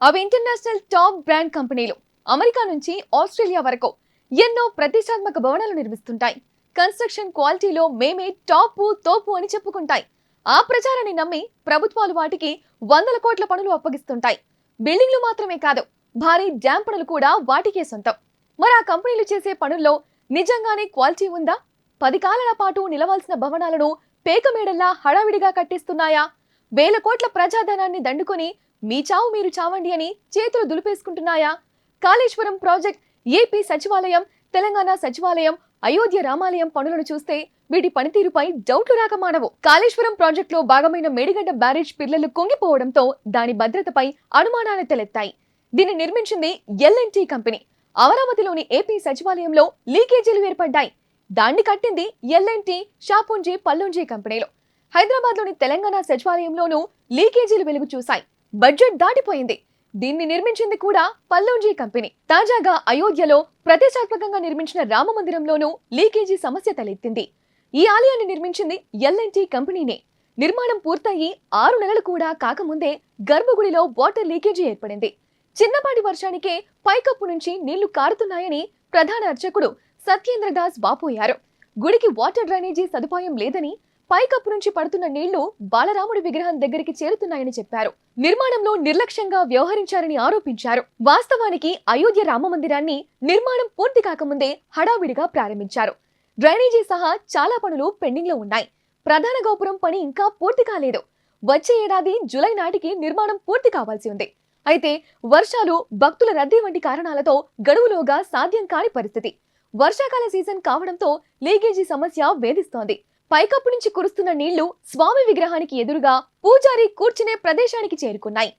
అవి international top brand కంపెనీలు. America నుంచి ఆస్ట్రేలియా వరకు ఎన్నో ప్రతిష్టాత్మక భవనాలు నిర్మిస్తుంటాయి. కన్స్ట్రక్షన్ క్వాలిటీలో మేమే తోపు అని చెప్పుకుంటాయి. ఆ ప్రచారాన్ని నమ్మి ప్రభుత్వాలు వాటికి వందల కోట్ల పనులు అప్పగిస్తుంటాయి. బిల్డింగ్లు మాత్రమే కాదు, భారీ డ్యాం పనులు కూడా వాటికే సొంతం. మరి ఆ కంపెనీలు చేసే పనుల్లో నిజంగానే క్వాలిటీ ఉందా? 10 కాలాల పాటు నిలవాల్సిన భవనాలను పేకమేడల్లా హడావిడిగా కట్టిస్తున్నాయా? వేల కోట్ల ప్రజాధనాన్ని దండుకొని మీ చావు మీరు చావండి అని చేతులు దులిపేసుకుంటున్నాయా? కాళేశ్వరం ప్రాజెక్ట్, ఏపీ సచివాలయం, తెలంగాణ సచివాలయం, అయోధ్య రామాలయం పనులను చూస్తే వీటి పనితీరుపై డౌట్లు రాక మానవు. కాళేశ్వరం ప్రాజెక్టులో భాగమైన మేడిగడ్డ బ్యారేజ్ పిల్లలు కుంగిపోవడంతో దాని భద్రతపై అనుమానాలు తలెత్తాయి. దీన్ని నిర్మించింది L&T కంపెనీ. అమరావతిలోని ఏపీ సచివాలయంలో లీకేజీలు ఏర్పడ్డాయి. దాన్ని కట్టింది L&T, షాపుంజీ, పల్లుంజీ కంపెనీలు. హైదరాబాద్ లోని తెలంగాణ సచివాలయంలోనూ లీకేజీలు వెలుగు చూశాయి. బడ్జెట్ దాటిపోయింది. దీన్ని నిర్మించింది కూడా పల్లుంజీ కంపెనీ. తాజాగా అయోధ్యలో ప్రతిష్టాత్మకంగా నిర్మించిన రామ మందిరంలోనూ లీకేజీ సమస్య తలెత్తింది. ఈ ఆలయాన్ని నిర్మించింది L&T కంపెనీనే. నిర్మాణం పూర్తయి 6 నెలలు కూడా కాకముందే గర్భగుడిలో వాటర్ లీకేజీ ఏర్పడింది. చిన్నపాటి వర్షానికే పైకప్పు నుంచి నీళ్లు కారుతున్నాయని ప్రధాన అర్చకుడు సత్యేంద్రదాస్ వాపోయారు. గుడికి వాటర్ డ్రైనేజీ సదుపాయం లేదని, పైకప్పు నుంచి పడుతున్న నీళ్లు బాలరాముడి విగ్రహం దగ్గరికి చేరుతున్నాయని చెప్పారు. నిర్మాణంలో నిర్లక్ష్యంగా వ్యవహరించారని ఆరోపించారు. వాస్తవానికి అయోధ్య రామ మందిరాన్ని నిర్మాణం పూర్తి కాకముందే హడావిడిగా ప్రారంభించారు. డ్రైనేజీ సహా చాలా పనులు పెండింగ్ లో ఉన్నాయి. ప్రధాన గోపురం పని ఇంకా పూర్తి కాలేదు. వచ్చే ఏడాది జూలై నాటికి నిర్మాణం పూర్తి కావాల్సి ఉంది. అయితే వర్షాలు, భక్తుల రద్దీ వంటి కారణాలతో గడువులోగా సాధ్యం కాని పరిస్థితి. వర్షాకాల సీజన్ కావడంతో లీకేజీ సమస్య వేధిస్తోంది. పైకప్పు నుంచి కురుస్తున్న నీళ్లు స్వామి విగ్రహానికి ఎదురుగా పూజారి కూర్చునే ప్రదేశానికి చేరుకున్నాయి.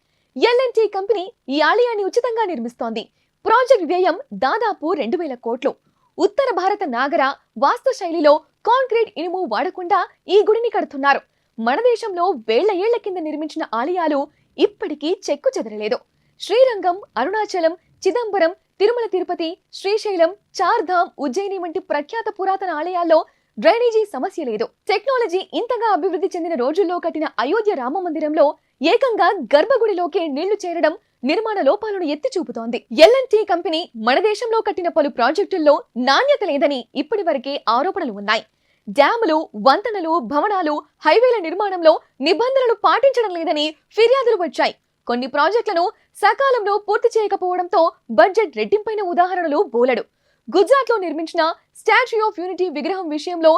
L&T కంపెనీ ఈ ఆలయాన్ని ఉచితంగా నిర్మిస్తోంది. ప్రాజెక్ట్ వ్యయం దాదాపు 2000 కోట్లు. ఉత్తర భారత నాగర వాస్తు శైలిలో కాంక్రీట్, ఇనుము వాడకుండా ఈ గుడిని కడుతున్నారు. మన దేశంలో వేళ్ల ఏళ్ల కింద నిర్మించిన ఆలయాలు ఇప్పటికీ చెక్కు చెదరలేదు. శ్రీరంగం, అరుణాచలం, చిదంబరం, తిరుమల తిరుపతి, శ్రీశైలం, చార్ధామ్, ఉజ్జయిని వంటి ప్రఖ్యాత పురాతన ఆలయాల్లో డ్రైనేజీ సమస్య లేదు. టెక్నాలజీ ఇంతగా అభివృద్ధి చెందిన రోజుల్లో కట్టిన అయోధ్య రామ మందిరంలో ఏకంగా గర్భగుడిలోకే నీళ్లు చేరడం నిర్మాణ లోపాలను ఎత్తి చూపుతోంది. L&T కంపెనీ మన దేశంలో కట్టిన పలు ప్రాజెక్టుల్లో నాణ్యత లేదని ఇప్పటి వరకే ఆరోపణలు ఉన్నాయి. డ్యాములు, వంతెనలు, భవనాలు, హైవేల నిర్మాణంలో నిబంధనలు పాటించడం లేదని ఫిర్యాదులు వచ్చాయి. కొన్ని ప్రాజెక్టులను సకాలంలో పూర్తి చేయకపోవడంతో బడ్జెట్ రెట్టింపైన ఉదాహరణలు బోలెడు. గుజరాత్ లో నిర్మించిన స్టాచ్యూ ఆఫ్ యూనిటీ విగ్రహం విషయంలో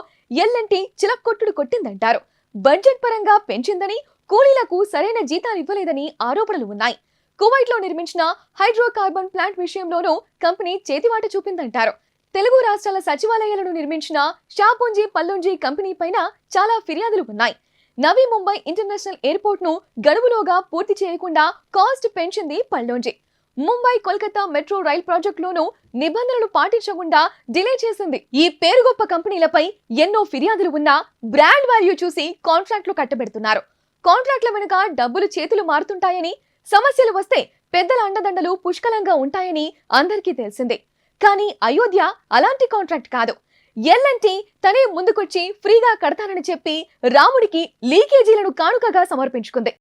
L&T చిలక్కొట్టుడు కొట్టిందంటారు. బడ్జెట్ పరంగా పెంచిందని, కూలీలకు సరైన జీతాలు ఇవ్వలేదని ఆరోపణలు ఉన్నాయి. కువైట్ లో నిర్మించిన హైడ్రోకార్బన్ ప్లాంట్ విషయంలోనూ కంపెనీ చేతివాట చూపిందంటారు. తెలుగు రాష్ట్రాల సచివాలయాలను నిర్మించిన షాపుంజీ, పల్లుంజీ కంపెనీ పైన చాలా ఫిర్యాదులు ఉన్నాయి. నవీ ముంబై ఇంటర్నేషనల్ ఎయిర్పోర్ట్ ను గడువులోగా పూర్తి చేయకుండా కాస్ట్ పెంచింది పల్లుంజీ. ముంబై, కోల్కతా మెట్రో రైల్ ప్రాజెక్టులోనూ నిబంధనలు పాటించకుండా డిలే చేసింది. ఈ పేరు గొప్ప కంపెనీలపై ఎన్నో ఫిర్యాదులు ఉన్నా బ్రాండ్ వాల్యూ చూసి కాంట్రాక్టులు కట్టబెడుతున్నారు. కాంట్రాక్టుల వెనుక డబ్బులు చేతులు మారుతుంటాయని, సమస్యలు వస్తే పెద్దల అండదండలు పుష్కలంగా ఉంటాయని అందరికీ తెలిసిందే. కానీ అయోధ్య అలాంటి కాంట్రాక్ట్ కాదు. L&T తనే ముందుకొచ్చి ఫ్రీగా కడతానని చెప్పి రాముడికి లీకేజీలను కానుకగా సమర్పించుకుంది.